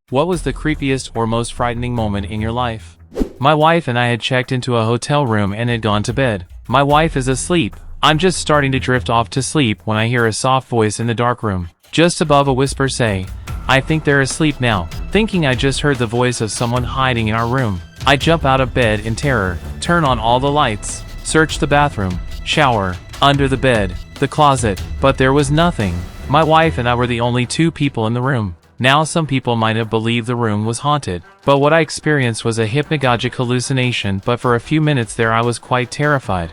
What was the creepiest or most frightening moment in your life? My wife and I had checked into a hotel room and had gone to bed. My wife is asleep. I'm just starting to drift off to sleep when I hear a soft voice in the dark room. Just above a whisper say, "I think they're asleep now." Thinking I just heard the voice of someone hiding in our room. I jump out of bed in terror, turn on all the lights, search the bathroom, shower, under the bed, the closet, but there was nothing. My wife and I were the only two people in the room. Now some people might have believed the room was haunted, but what I experienced was a hypnagogic hallucination, but for a few minutes there I was quite terrified.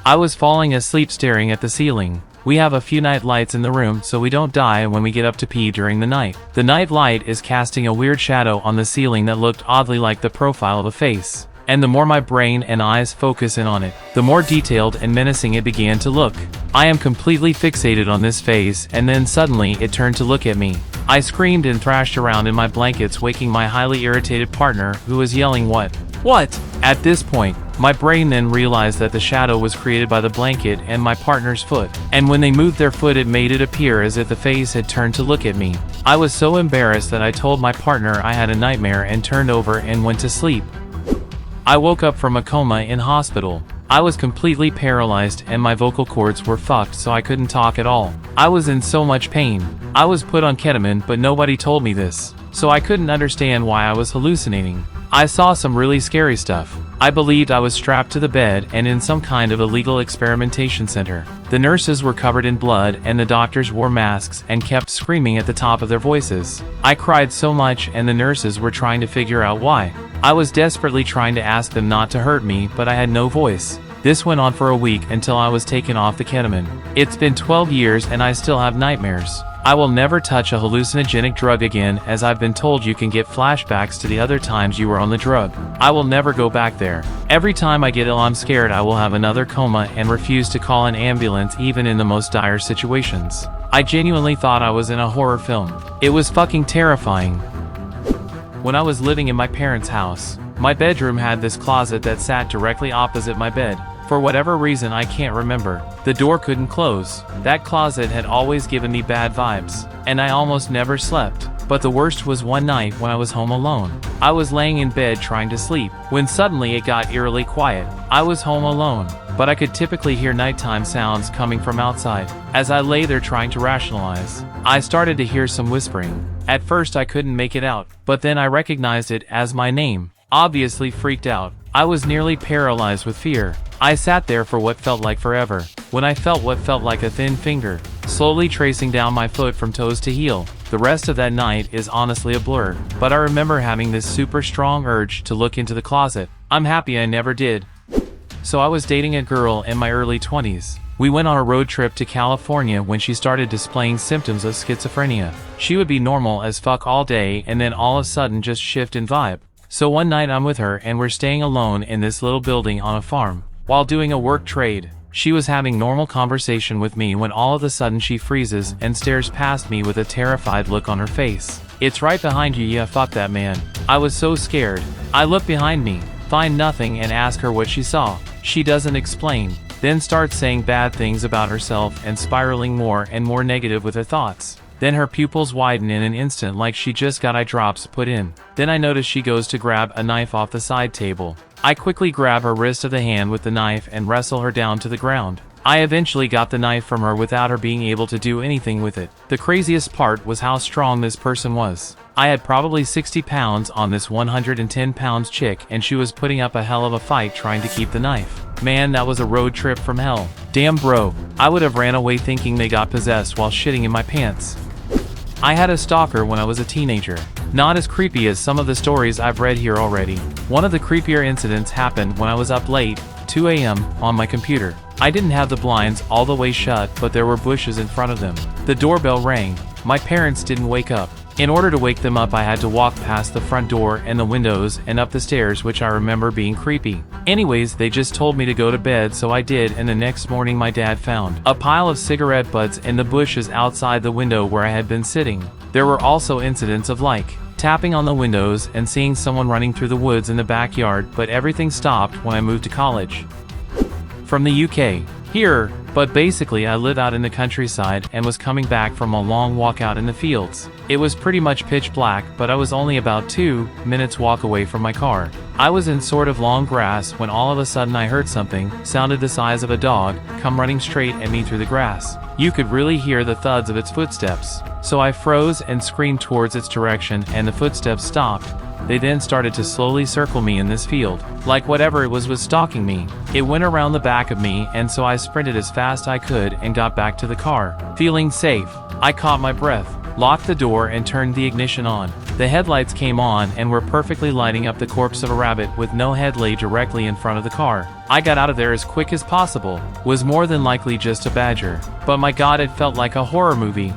I was falling asleep staring at the ceiling. We have a few night lights in the room so we don't die when we get up to pee during the night. The night light is casting a weird shadow on the ceiling that looked oddly like the profile of a face. And the more my brain and eyes focus in on it, the more detailed and menacing it began to look. I am completely fixated on this face, and then suddenly it turned to look at me. I screamed and thrashed around in my blankets, waking my highly irritated partner, who was yelling, "What? What?" At this point, my brain then realized that the shadow was created by the blanket and my partner's foot. And when they moved their foot, it made it appear as if the face had turned to look at me. I was so embarrassed that I told my partner I had a nightmare and turned over and went to sleep. I woke up from a coma in hospital. I was completely paralyzed and my vocal cords were fucked, so I couldn't talk at all. I was in so much pain. I was put on ketamine, but nobody told me this, so I couldn't understand why I was hallucinating. I saw some really scary stuff. I believed I was strapped to the bed and in some kind of illegal experimentation center. The nurses were covered in blood and the doctors wore masks and kept screaming at the top of their voices. I cried so much and the nurses were trying to figure out why. I was desperately trying to ask them not to hurt me, but I had no voice. This went on for a week until I was taken off the ketamine. It's been 12 years and I still have nightmares. I will never touch a hallucinogenic drug again, as I've been told you can get flashbacks to the other times you were on the drug. I will never go back there. Every time I get ill, I'm scared I will have another coma and refuse to call an ambulance even in the most dire situations. I genuinely thought I was in a horror film. It was fucking terrifying. When I was living in my parents' house, my bedroom had this closet that sat directly opposite my bed. For whatever reason I can't remember, the door couldn't close. That closet had always given me bad vibes, and I almost never slept. But the worst was one night when I was home alone. I was laying in bed trying to sleep, when suddenly it got eerily quiet. I was home alone, but I could typically hear nighttime sounds coming from outside. As I lay there trying to rationalize, I started to hear some whispering. At first I couldn't make it out, but then I recognized it as my name. Obviously freaked out, I was nearly paralyzed with fear. I sat there for what felt like forever, when I felt what felt like a thin finger, slowly tracing down my foot from toes to heel. The rest of that night is honestly a blur, but I remember having this super strong urge to look into the closet. I'm happy I never did. So I was dating a girl in my early 20s. We went on a road trip to California when she started displaying symptoms of schizophrenia. She would be normal as fuck all day and then all of a sudden just shift in vibe. So one night I'm with her and we're staying alone in this little building on a farm. While doing a work trade, she was having normal conversation with me when all of a sudden she freezes and stares past me with a terrified look on her face. "It's right behind you, yeah, fuck that man." I was so scared. I look behind me, find nothing, and ask her what she saw. She doesn't explain, then starts saying bad things about herself and spiraling more and more negative with her thoughts. Then her pupils widen in an instant like she just got eye drops put in. Then I notice she goes to grab a knife off the side table. I quickly grab her wrist of the hand with the knife and wrestle her down to the ground. I eventually got the knife from her without her being able to do anything with it. The craziest part was how strong this person was. I had probably 60 pounds on this 110 pounds chick, and she was putting up a hell of a fight trying to keep the knife. Man, that was a road trip from hell. Damn bro, I would have ran away thinking they got possessed while shitting in my pants. I had a stalker when I was a teenager. Not as creepy as some of the stories I've read here already. One of the creepier incidents happened when I was up late, 2 a.m., on my computer. I didn't have the blinds all the way shut, but there were bushes in front of them. The doorbell rang. My parents didn't wake up. In order to wake them up, I had to walk past the front door and the windows and up the stairs, which I remember being creepy. Anyways, they just told me to go to bed, so I did, and the next morning my dad found a pile of cigarette butts in the bushes outside the window where I had been sitting. There were also incidents of tapping on the windows and seeing someone running through the woods in the backyard, but everything stopped when I moved to college. From the UK. Here, But basically I live out in the countryside and was coming back from a long walk out in the fields. It was pretty much pitch black, but I was only about 2 minutes walk away from my car. I was in sort of long grass when all of a sudden I heard something, sounded the size of a dog, come running straight at me through the grass. You could really hear the thuds of its footsteps. So I froze and screamed towards its direction, and the footsteps stopped. They then started to slowly circle me in this field, like whatever it was stalking me. It went around the back of me, and so I sprinted as fast I could and got back to the car. Feeling safe, I caught my breath, locked the door and turned the ignition on. The headlights came on and were perfectly lighting up the corpse of a rabbit with no head laid directly in front of the car. I got out of there as quick as possible. Was more than likely just a badger. But my god, it felt like a horror movie.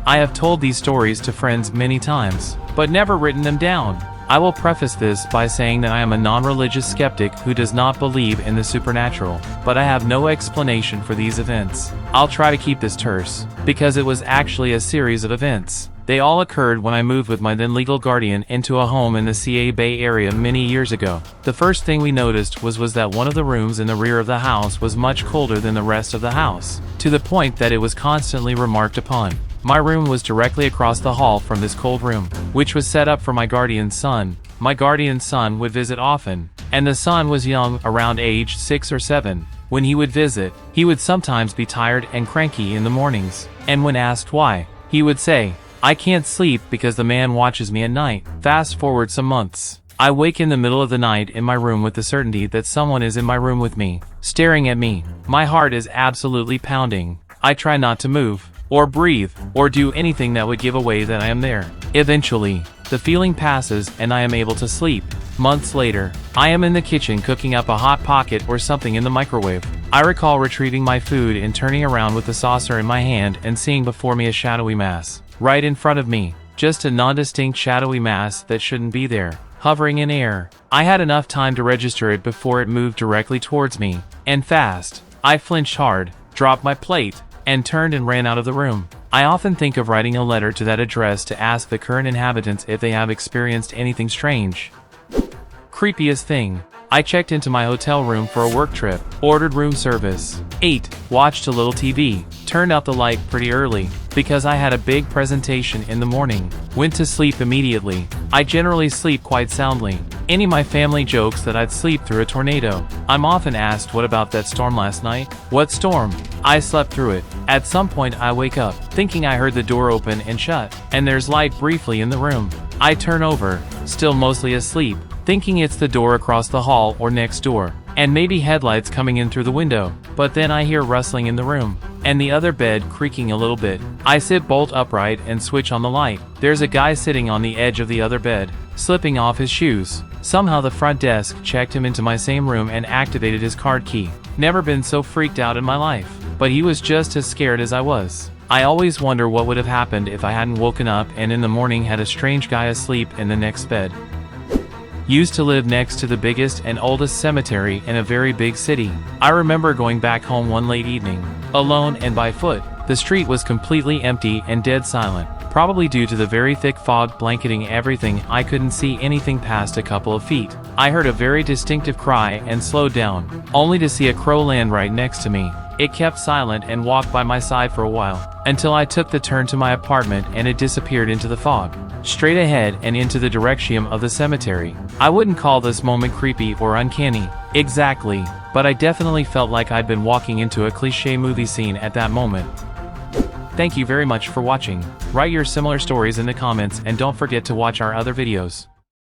I have told these stories to friends many times, but never written them down. I will preface this by saying that I am a non-religious skeptic who does not believe in the supernatural, but I have no explanation for these events. I'll try to keep this terse, because it was actually a series of events. They all occurred when I moved with my then legal guardian into a home in the CA Bay Area many years ago. The first thing we noticed was that one of the rooms in the rear of the house was much colder than the rest of the house, to the point that it was constantly remarked upon. My room was directly across the hall from this cold room, which was set up for my guardian's son. My guardian's son would visit often, and the son was young, around age 6 or 7. When he would visit, he would sometimes be tired and cranky in the mornings, and when asked why, he would say, "I can't sleep because the man watches me at night." Fast forward some months. I wake in the middle of the night in my room with the certainty that someone is in my room with me, staring at me. My heart is absolutely pounding. I try not to move, or breathe, or do anything that would give away that I am there. Eventually, the feeling passes and I am able to sleep. Months later, I am in the kitchen cooking up a hot pocket or something in the microwave. I recall retrieving my food and turning around with the saucer in my hand and seeing before me a shadowy mass. Right in front of me, just a non-distinct shadowy mass that shouldn't be there, hovering in air. I had enough time to register it before it moved directly towards me, and fast. I flinched hard, dropped my plate, and turned and ran out of the room. I often think of writing a letter to that address to ask the current inhabitants if they have experienced anything strange. Creepiest thing. I checked into my hotel room for a work trip, ordered room service, ate, watched a little TV, turned out the light pretty early, because I had a big presentation in the morning, went to sleep immediately. I generally sleep quite soundly. Any of my family jokes that I'd sleep through a tornado. I'm often asked, what about that storm last night? What storm? I slept through it. At some point I wake up, thinking I heard the door open and shut, and there's light briefly in the room. I turn over, still mostly asleep, thinking it's the door across the hall or next door, and maybe headlights coming in through the window. But then I hear rustling in the room, and the other bed creaking a little bit. I sit bolt upright and switch on the light. There's a guy sitting on the edge of the other bed, slipping off his shoes. Somehow the front desk checked him into my same room and activated his card key. Never been so freaked out in my life, but he was just as scared as I was. I always wonder what would have happened if I hadn't woken up and in the morning had a strange guy asleep in the next bed. Used to live next to the biggest and oldest cemetery in a very big city. I remember going back home one late evening, alone and by foot. The street was completely empty and dead silent, probably due to the very thick fog blanketing everything. I couldn't see anything past a couple of feet. I heard a very distinctive cry and slowed down, only to see a crow land right next to me. It kept silent and walked by my side for a while, until I took the turn to my apartment and it disappeared into the fog, straight ahead and into the direction of the cemetery. I wouldn't call this moment creepy or uncanny, exactly, but I definitely felt like I'd been walking into a cliché movie scene at that moment. Thank you very much for watching. Write your similar stories in the comments and don't forget to watch our other videos.